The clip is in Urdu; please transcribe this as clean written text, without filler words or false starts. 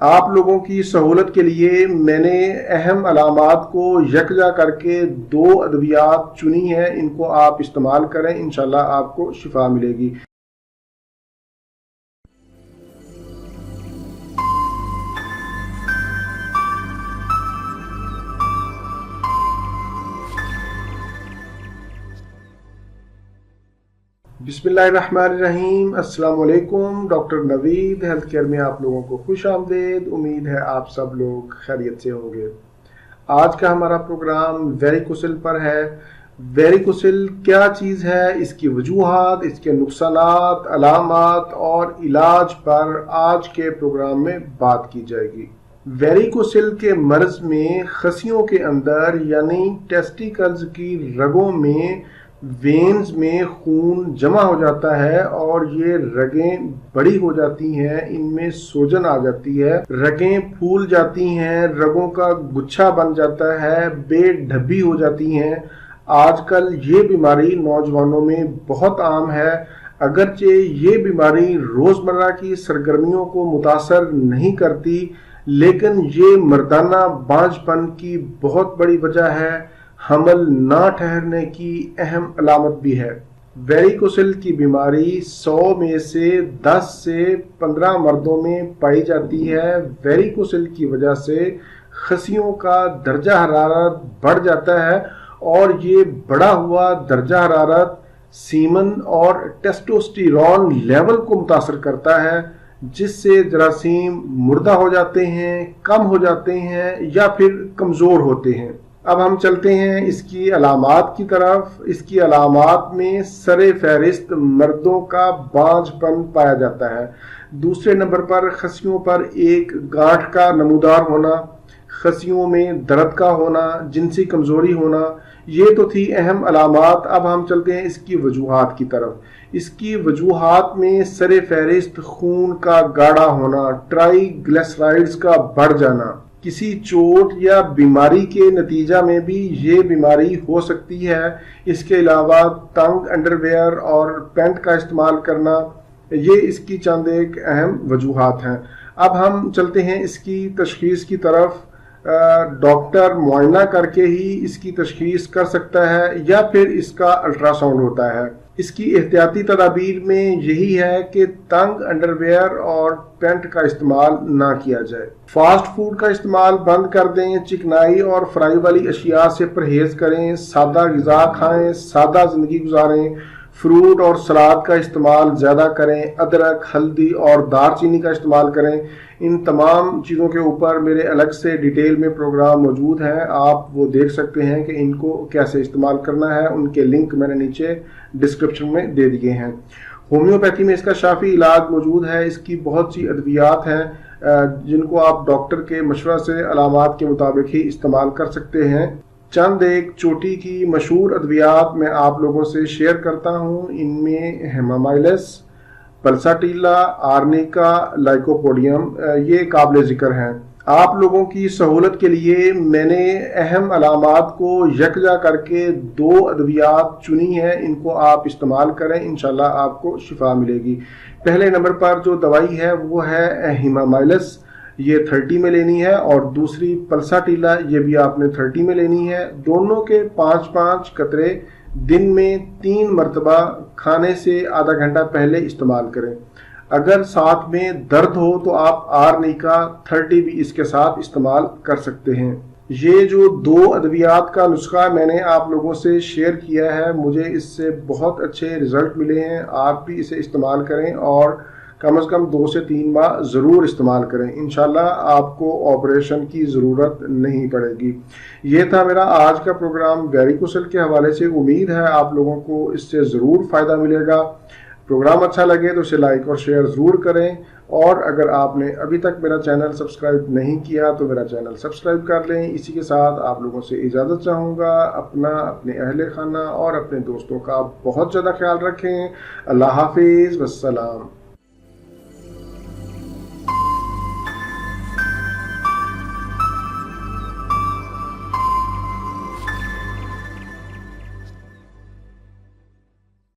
آپ لوگوں کی سہولت کے لیے میں نے اہم علامات کو یکجا کر کے 2 ادویات چنی ہیں، ان کو آپ استعمال کریں، انشاءاللہ آپ کو شفا ملے گی۔ بسم اللہ الرحمن الرحیم۔ السلام علیکم، ڈاکٹر نوید ہیلتھ کیئر میں آپ لوگوں کو خوش آمدید۔ امید ہے آپ سب لوگ خیریت سے ہوں گے۔ آج کا ہمارا پروگرام ویریکوسل پر ہے۔ ویریکوسل کیا چیز ہے، اس کی وجوہات، اس کے نقصانات، علامات اور علاج پر آج کے پروگرام میں بات کی جائے گی۔ ویریکوسل کے مرض میں خصیوں کے اندر یعنی ٹیسٹیکلز کی رگوں میں وینز میں خون جمع ہو جاتا ہے اور یہ رگیں بڑی ہو جاتی ہیں، ان میں سوجن آ جاتی ہے، رگیں پھول جاتی ہیں، رگوں کا گچھا بن جاتا ہے، بے ڈھبی ہو جاتی ہیں۔ آج کل یہ بیماری نوجوانوں میں بہت عام ہے، اگرچہ یہ بیماری روزمرہ کی سرگرمیوں کو متاثر نہیں کرتی، لیکن یہ مردانہ بانجھ پن کی بہت بڑی وجہ ہے، حمل نہ ٹھہرنے کی اہم علامت بھی ہے۔ ویریکوسل کی بیماری 100 میں سے 10 سے 15 مردوں میں پائی جاتی ہے۔ ویریکوسل کی وجہ سے خصیوں کا درجہ حرارت بڑھ جاتا ہے اور یہ بڑھا ہوا درجہ حرارت سیمن اور ٹیسٹوسٹیرون لیول کو متاثر کرتا ہے، جس سے جراثیم مردہ ہو جاتے ہیں، کم ہو جاتے ہیں یا پھر کمزور ہوتے ہیں۔ اب ہم چلتے ہیں اس کی علامات کی طرف۔ اس کی علامات میں سر فہرست مردوں کا بانجھ پن پایا جاتا ہے۔ دوسرے نمبر پر خصیوں پر ایک گانٹھ کا نمودار ہونا، خصیوں میں درد کا ہونا، جنسی کمزوری ہونا، یہ تو تھی اہم علامات۔ اب ہم چلتے ہیں اس کی وجوہات کی طرف۔ اس کی وجوہات میں سر فہرست خون کا گاڑھا ہونا، ٹرائی گلیسرائڈز کا بڑھ جانا، کسی چوٹ یا بیماری کے نتیجہ میں بھی یہ بیماری ہو سکتی ہے۔ اس کے علاوہ تنگ انڈر ویئر اور پینٹ کا استعمال کرنا، یہ اس کی چند ایک اہم وجوہات ہیں۔ اب ہم چلتے ہیں اس کی تشخیص کی طرف۔ ڈاکٹر معائنہ کر کے ہی اس کی تشخیص کر سکتا ہے یا پھر اس کا الٹرا ساؤنڈ ہوتا ہے۔ اس کی احتیاطی تدابیر میں یہی ہے کہ تنگ انڈر ویئر اور پینٹ کا استعمال نہ کیا جائے۔ فاسٹ فوڈ کا استعمال بند کر دیں، چکنائی اور فرائی والی اشیاء سے پرہیز کریں، سادہ غذا کھائیں، سادہ زندگی گزاریں، فروٹ اور سلاد کا استعمال زیادہ کریں، ادرک، ہلدی اور دار چینی کا استعمال کریں۔ ان تمام چیزوں کے اوپر میرے الگ سے ڈیٹیل میں پروگرام موجود ہیں، آپ وہ دیکھ سکتے ہیں کہ ان کو کیسے استعمال کرنا ہے۔ ان کے لنک میں نے نیچے ڈسکرپشن میں دے دیے ہیں۔ ہومیوپیتھی میں اس کا شافی علاج موجود ہے۔ اس کی بہت سی ادویات ہیں جن کو آپ ڈاکٹر کے مشورہ سے علامات کے مطابق ہی استعمال کر سکتے ہیں۔ چند ایک چوٹی کی مشہور ادویات میں آپ لوگوں سے شیئر کرتا ہوں۔ ان میں ہیمامائلس، پلساٹیلا، آرنیکا، لائکوپوڈیم یہ قابل ذکر ہیں۔ آپ لوگوں کی سہولت کے لیے میں نے اہم علامات کو یکجا کر کے 2 ادویات چنی ہیں، ان کو آپ استعمال کریں، انشاءاللہ آپ کو شفا ملے گی۔ پہلے نمبر پر جو دوائی ہے وہ ہے ہیمامائلس، یہ 30 میں لینی ہے، اور دوسری پلساٹیلا، یہ بھی آپ نے 30 میں لینی ہے۔ دونوں کے 5-5 قطرے دن میں 3 مرتبہ کھانے سے آدھا گھنٹہ پہلے استعمال کریں۔ اگر ساتھ میں درد ہو تو آپ آرنیکا 30 بھی اس کے ساتھ استعمال کر سکتے ہیں۔ یہ جو 2 ادویات کا نسخہ میں نے آپ لوگوں سے شیئر کیا ہے، مجھے اس سے بہت اچھے رزلٹ ملے ہیں۔ آپ بھی اسے استعمال کریں اور کم از کم 2 سے 3 ماہ ضرور استعمال کریں، انشاءاللہ آپ کو آپریشن کی ضرورت نہیں پڑے گی۔ یہ تھا میرا آج کا پروگرام ویریکوسل کے حوالے سے۔ امید ہے آپ لوگوں کو اس سے ضرور فائدہ ملے گا۔ پروگرام اچھا لگے تو اسے لائک اور شیئر ضرور کریں، اور اگر آپ نے ابھی تک میرا چینل سبسکرائب نہیں کیا تو میرا چینل سبسکرائب کر لیں۔ اسی کے ساتھ آپ لوگوں سے اجازت چاہوں گا۔ اپنا، اپنے اہل خانہ اور اپنے دوستوں کا بہت زیادہ خیال رکھیں۔ اللہ حافظ، والسلام۔